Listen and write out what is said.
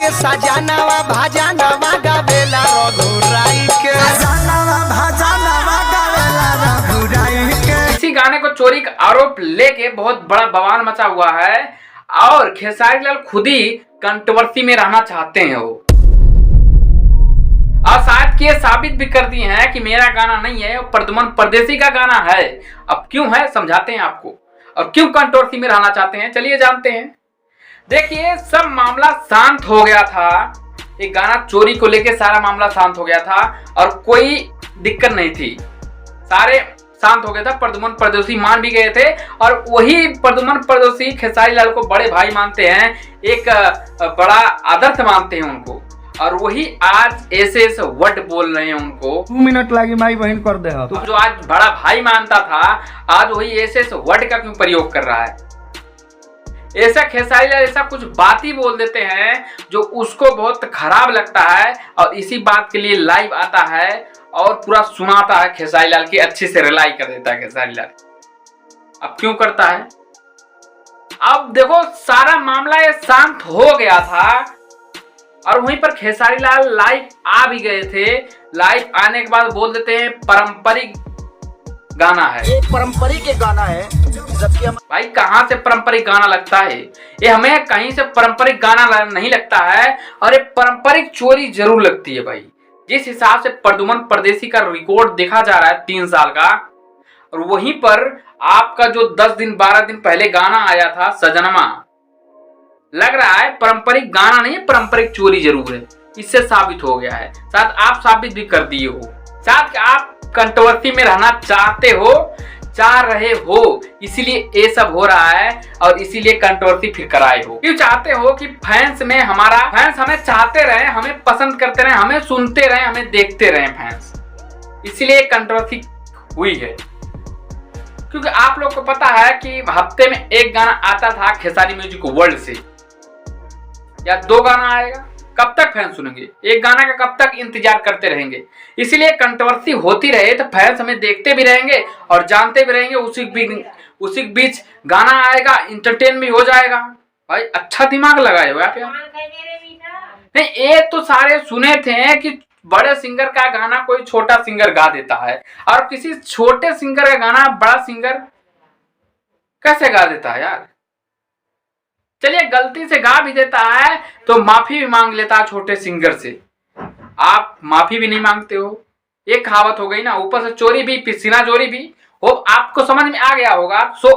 के सजानवा भाजानवा गावेला रघुराई के सजानवा भाजानवा गावेला रघुराई के। इसी गाने को चोरी का आरोप लेके बहुत बड़ा बवाल मचा हुआ है और खेसारी लाल खुद ही कंट्रोवर्सी में रहना चाहते हैं वो, और शायद कि ये साबित भी कर दिए हैं कि मेरा गाना नहीं है, प्रद्युमन परदेसी का गाना है। अब क्यों है समझाते हैं आपको, और क्यों कंट्रोवर्सी में रहना चाहते हैं चलिए जानते हैं। देखिए सब मामला शांत हो गया था, एक गाना चोरी को लेके सारा मामला शांत हो गया था और कोई दिक्कत नहीं थी, सारे शांत हो गया था। प्रद्युमन परदेसी मान भी गए थे और वही प्रद्युमन परदेसी खेसारी लाल को बड़े भाई मानते हैं, एक बड़ा आदर्श मानते हैं उनको, और वही आज ऐसे वर्ड बोल रहे हैं उनको। 2 मिनट लगी माई बहन कर दे। तो जो आज बड़ा भाई मानता था आज वही ऐसे वर्ड का क्यों प्रयोग कर रहा है? ऐसा खेसारी लाल ऐसा कुछ बात ही बोल देते हैं जो उसको बहुत खराब लगता है और इसी बात के लिए लाइव आता है और पूरा सुनाता है खेसारी लाल की, अच्छे से रिलाई कर देता है खेसारी लाल। अब क्यों करता है? अब देखो सारा मामला ये शांत हो गया था और वहीं पर खेसारी लाल लाइव आ भी गए थे। लाइव आने के बाद बोल देते हैं पारंपरिक गाना है, ये पारंपरिक गाना है, जबकि हम भाई कहां से पारंपरिक गाना लगता है? ये हमें कहीं से पारंपरिक गाना नहीं लगता है और ये पारंपरिक चोरी जरूर लगती है भाई। जिस हिसाब से प्रद्युमन परदेसी का रिकॉर्ड देखा जा रहा है 3 साल का, और वहीं पर आपका जो 10 दिन 12 दिन पहले गाना आया था सजनमा, लग रहा है पारंपरिक गाना नहीं है, पारंपरिक चोरी जरूर है। इससे साबित हो गया है, शायद आप साबित भी कर दिए हो, शायद आप कंट्रोवर्सी में रहना चाह रहे हो, इसीलिए ये सब हो रहा है और इसीलिए कंट्रोवर्सी फिर कराए हो। क्यों चाहते हो कि फैंस हमें चाहते रहे, हमें पसंद करते रहे, हमें सुनते रहे, हमें देखते रहे फैंस, इसीलिए कंट्रोवर्सी हुई है। क्योंकि आप लोग को पता है कि हफ्ते में एक गाना आता था खेसारी म्यूजिक वर्ल्ड से, या 2 गाना आएगा, कब तक फैंस सुनेंगे? एक गाना का कब तक इंतजार करते रहेंगे? इसीलिए कंट्रोवर्सी होती रहे तो फैंस हमें देखते भी रहेंगे और जानते भी रहेंगे। उसी बीच गाना आएगा, इंटरटेन भी हो जाएगा। भाई अच्छा दिमाग लगाए हो आप यार। नहीं ये तो सारे सुने थे कि बड़े सिंगर का गाना कोई छोटा सिंगर गा देता है, और किसी छोटे सिंगर का गाना बड़ा सिंगर कैसे गा देता है यार? चलिए गलती से गा भी देता है तो माफी भी मांग लेता है छोटे सिंगर से, आप माफी भी नहीं मांगते हो। एक कहावत हो गई ना, ऊपर से चोरी भी पसीना चोरी भी हो। आपको समझ में आ गया होगा। सो